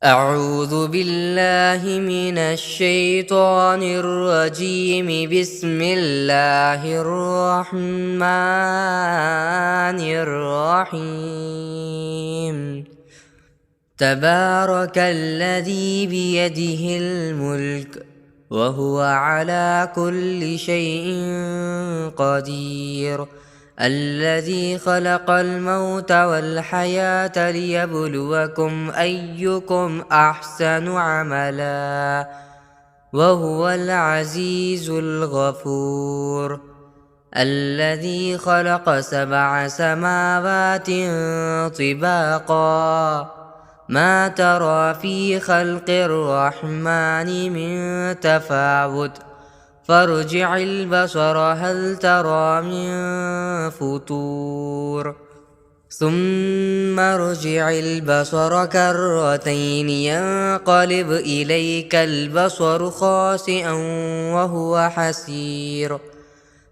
أعوذ بالله من الشيطان الرجيم. بسم الله الرحمن الرحيم. تبارك الذي بيده الملك وهو على كل شيء قدير. الذي خلق الموت والحياة ليبلوكم أيكم أحسن عملا وهو العزيز الغفور. الذي خلق 7 سماوات طباقا ما ترى في خلق الرحمن من تفاوت فارجع البصر هل ترى من فطور ثم ارجع البصر كرتين ينقلب إليك البصر خاسئا وهو حسير.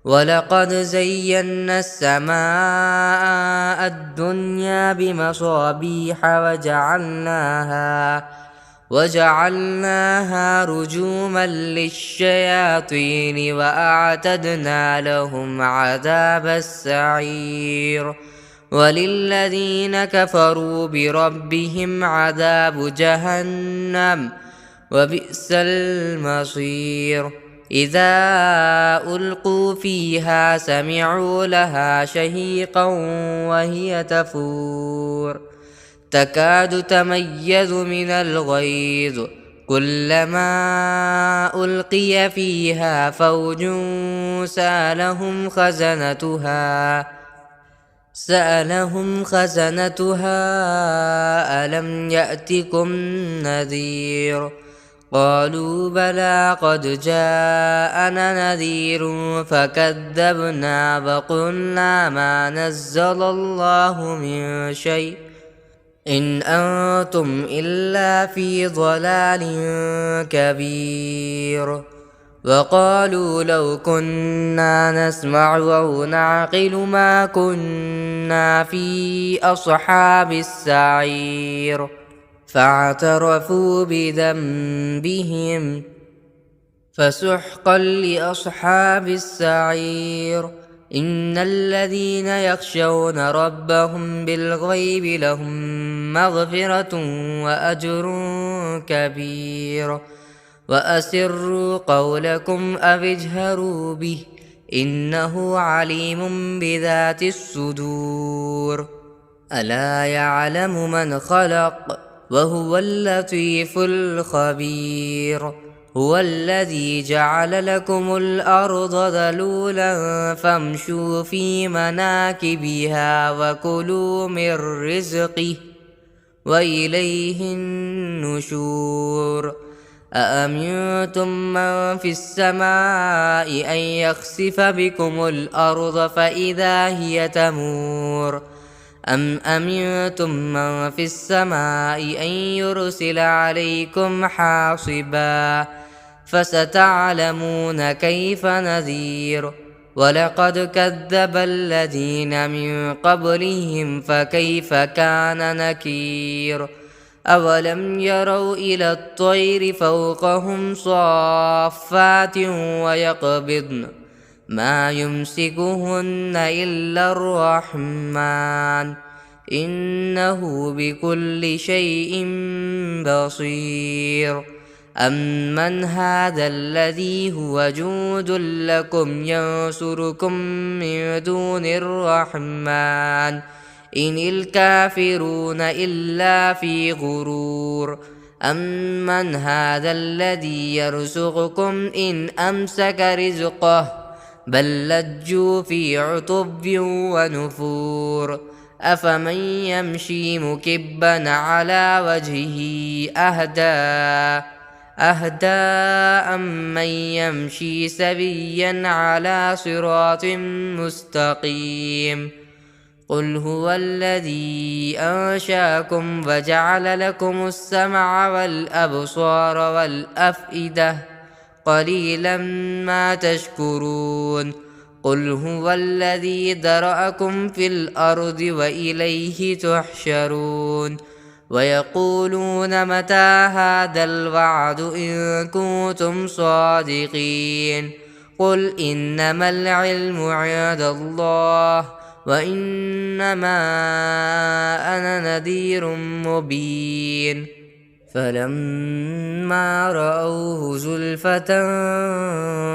ولقد زينا السماء الدنيا بمصابيح وجعلناها رجوما للشياطين وأعتدنا لهم عذاب السعير. وللذين كفروا بربهم عذاب جهنم وبئس المصير. إذا ألقوا فيها سمعوا لها شهيقا وهي تفور تكاد تميز من الغيظ كلما ألقي فيها فوج سألهم خزنتها ألم يأتكم نذير قالوا بلى قد جاءنا نذير فكذبنا وقلنا ما نزل الله من شيء إن أنتم إلا في ضلال كبير. وقالوا لو كنا نسمع أو نعقل ما كنا في أصحاب السعير فاعترفوا بذنبهم فسحقا لأصحاب السعير. إن الذين يخشون ربهم بالغيب لهم مغفرة وأجر كبير. وأسروا قولكم أو اجهروا به إنه عليم بذات الصدور. ألا يعلم من خلق وهو اللطيف الخبير. هو الذي جعل لكم الأرض ذلولا فامشوا في مناكبها وكلوا من رزقه وإليه النشور. أأمنتم من في السماء أن يخسف بكم الأرض فإذا هي تمور أم أمنتم من في السماء أن يرسل عليكم حاصبا فستعلمون كيف نذير. ولقد كذب الذين من قبلهم فكيف كان نكير. أولم يروا إلى الطير فوقهم صافات ويقبضن ما يمسكهن إلا الرحمن إنه بكل شيء بصير. أمن هذا الذي هو جند لكم ينصركم من دون الرحمن إن الكافرون إلا في غرور. أمن هذا الذي يرزقكم إن أمسك رزقه بل لجوا في عتب ونفور. أفمن يمشي مكبا على وجهه أهدى أمن يمشي سويا على صراط مستقيم. قل هو الذي أنشأكم وجعل لكم السمع والأبصار والأفئدة قليلا ما تشكرون. قل هو الذي ذرأكم في الأرض وإليه تحشرون. ويقولون متى هذا الوعد إن كنتم صادقين قل إنما العلم عند الله وإنما أنا نذير مبين فلما رأوه زلفة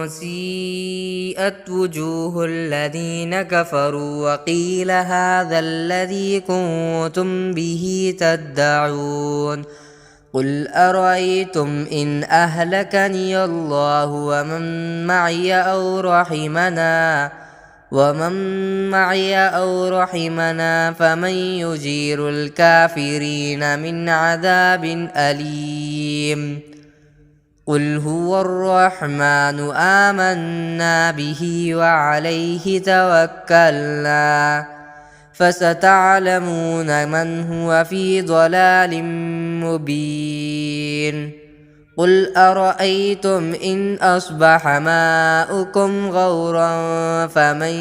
سيئت وجوه الذين كفروا وقيل هذا الذي كنتم به تدعون قل أرأيتم إن أهلكني الله ومن معي أو رحمنا فمن يجير الكافرين من عذاب أليم قل هو الرحمن آمنا به وعليه توكلنا فستعلمون من هو في ضلال مبين قل أرأيتم إن أصبح ماؤكم غورا فمن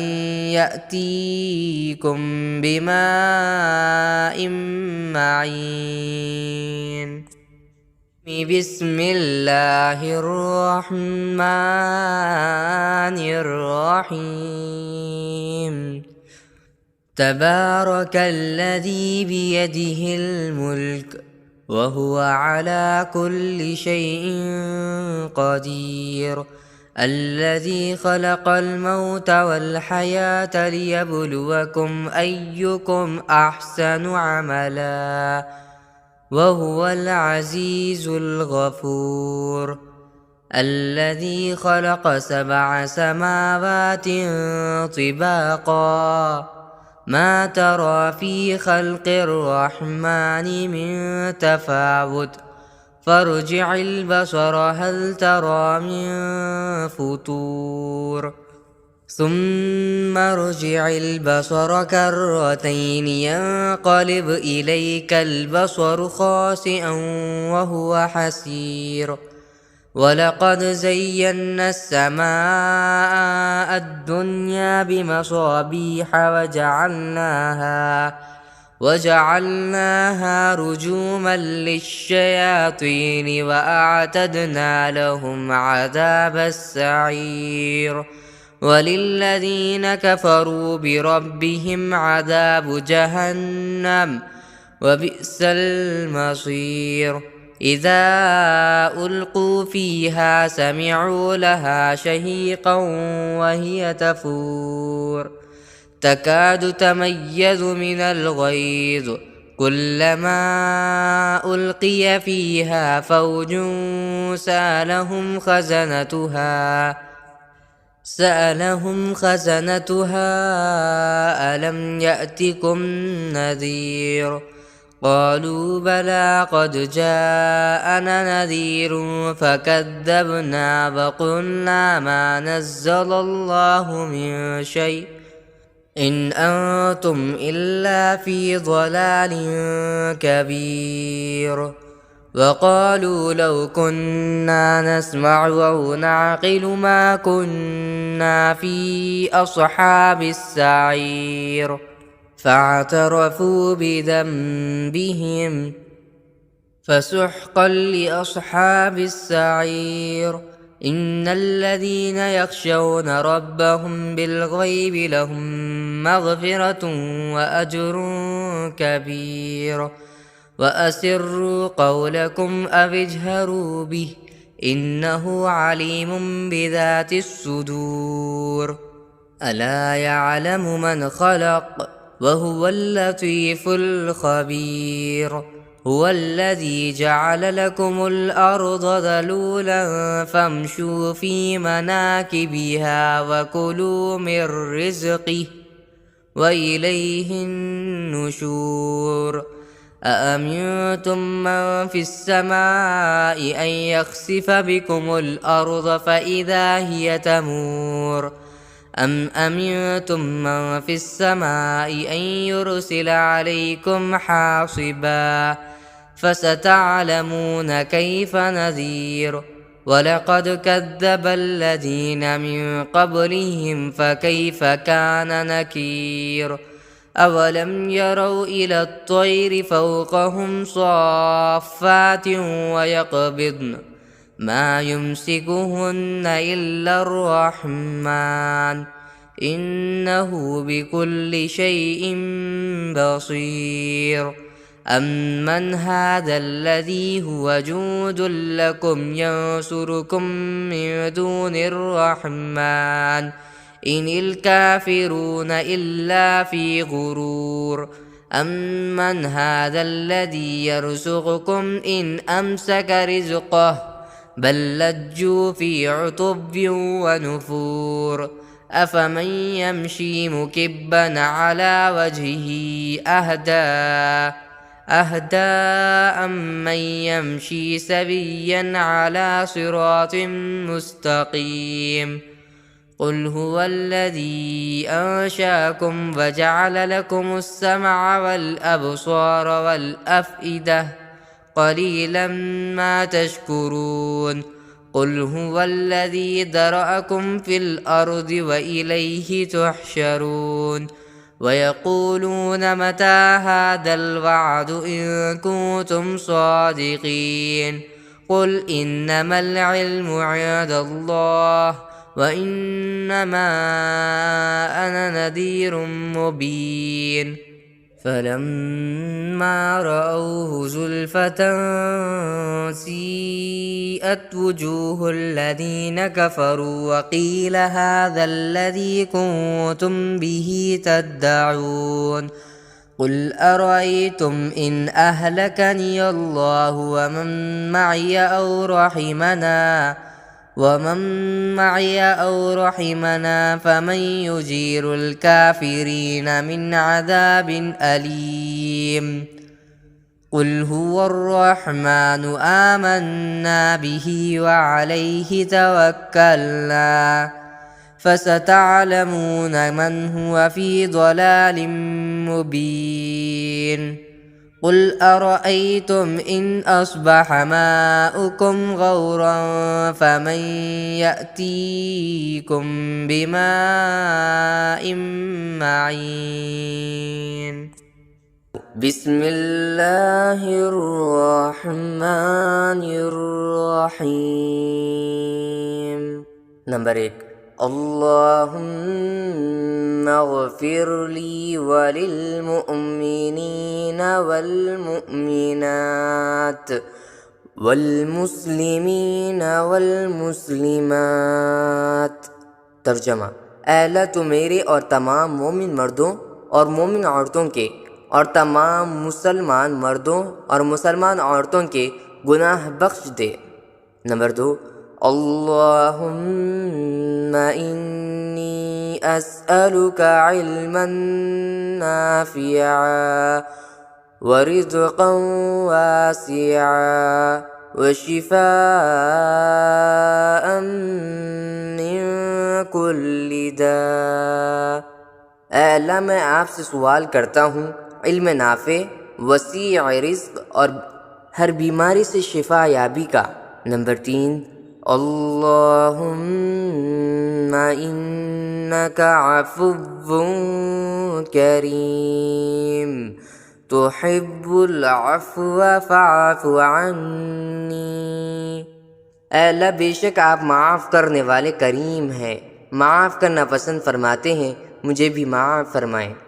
يأتيكم بماء معين بسم الله الرحمن الرحيم تبارك الذي بيده الملك وهو على كل شيء قدير الذي خلق الموت والحياة ليبلوكم أيكم أحسن عملا وهو العزيز الغفور الذي خلق 7 سماوات طباقا ما ترى في خلق الرحمن من تفاوت فارجع البصر هل ترى من فطور ثم ارجع البصر كرتين ينقلب إليك البصر خاسئا وهو حسير ولقد زينا السماء الدنيا بمصابيح وجعلناها رجوما للشياطين وأعتدنا لهم عذاب السعير وللذين كفروا بربهم عذاب جهنم وبئس المصير إذا ألقوا فيها سمعوا لها شهيقا وهي تفور تكاد تميز من الغيظ كلما ألقي فيها فوج سألهم خزنتها ألم يأتكم نذير قالوا بلى قد جاءنا نذير فكذبنا وقلنا ما نزل الله من شيء إن أنتم إلا في ضلال كبير وقالوا لو كنا نسمع أو نعقل ما كنا في أصحاب السعير فاعترفوا بذنبهم فسحقا لأصحاب السعير إن الذين يخشون ربهم بالغيب لهم مغفرة وأجر كبير وأسروا قولكم أو اجهروا به إنه عليم بذات الصدور ألا يعلم من خلق وهو اللطيف الخبير هو الذي جعل لكم الأرض ذلولا فامشوا في مناكبها وكلوا من رزقه وإليه النشور أأمنتم من في السماء أن يخسف بكم الأرض فإذا هي تمور أم أمنتم من في السماء أن يرسل عليكم حاصبا فستعلمون كيف نذير ولقد كذب الذين من قبلهم فكيف كان نكير أولم يروا إلى الطير فوقهم صافات ويقبضن ما يمسكهن إلا الرحمن إنه بكل شيء بصير أمن هذا الذي هو جند لكم ينصركم من دون الرحمن إن الكافرون إلا في غرور أمن هذا الذي يرزقكم إن أمسك رزقه بل لجوا في عتب ونفور أفمن يمشي مكبا على وجهه أهدى أمن يمشي سويا على صراط مستقيم قل هو الذي أنشأكم وجعل لكم السمع والأبصار والأفئدة قليلا ما تشكرون قل هو الذي ذرأكم في الأرض وإليه تحشرون ويقولون متى هذا الوعد إن كنتم صادقين قل إنما العلم عند الله وإنما أنا نذير مبين فلما رأوه زلفة سيئت وجوه الذين كفروا وقيل هذا الذي كنتم به تدعون قل أرأيتم إن أهلكني الله ومن معي أو رحمنا فمن يجير الكافرين من عذاب أليم قل هو الرحمن آمنا به وعليه توكلنا فستعلمون من هو في ضلال مبين قل أرأيتم إن أصبح ماؤكم غورا فمن يأتيكم بماء معين بسم الله الرحمن الرحيم نمبر 1 اللهم اغفر لي وللمؤمنين والمؤمنات والمسلمین والمسلمات۔ ترجمہ: اے اللہ تو میرے اور تمام مومن مردوں اور مومن عورتوں کے اور تمام مسلمان مردوں اور مسلمان عورتوں کے گناہ بخش دے۔ نمبر 2، اللہم انی اسألک علما نافعا ورزقا واسعا وشفاء من کل داء۔ اے اللہ میں آپ سے سوال کرتا ہوں علم نافع، وسیع رزق اور ہر بیماری سے شفا یابی کا۔ نمبر 3، اللہم انک عفو کریم تحب العفو فاعف عنی۔ اے اللہ بے شک آپ معاف کرنے والے کریم ہیں، معاف کرنا پسند فرماتے ہیں، مجھے بھی معاف فرمائیں۔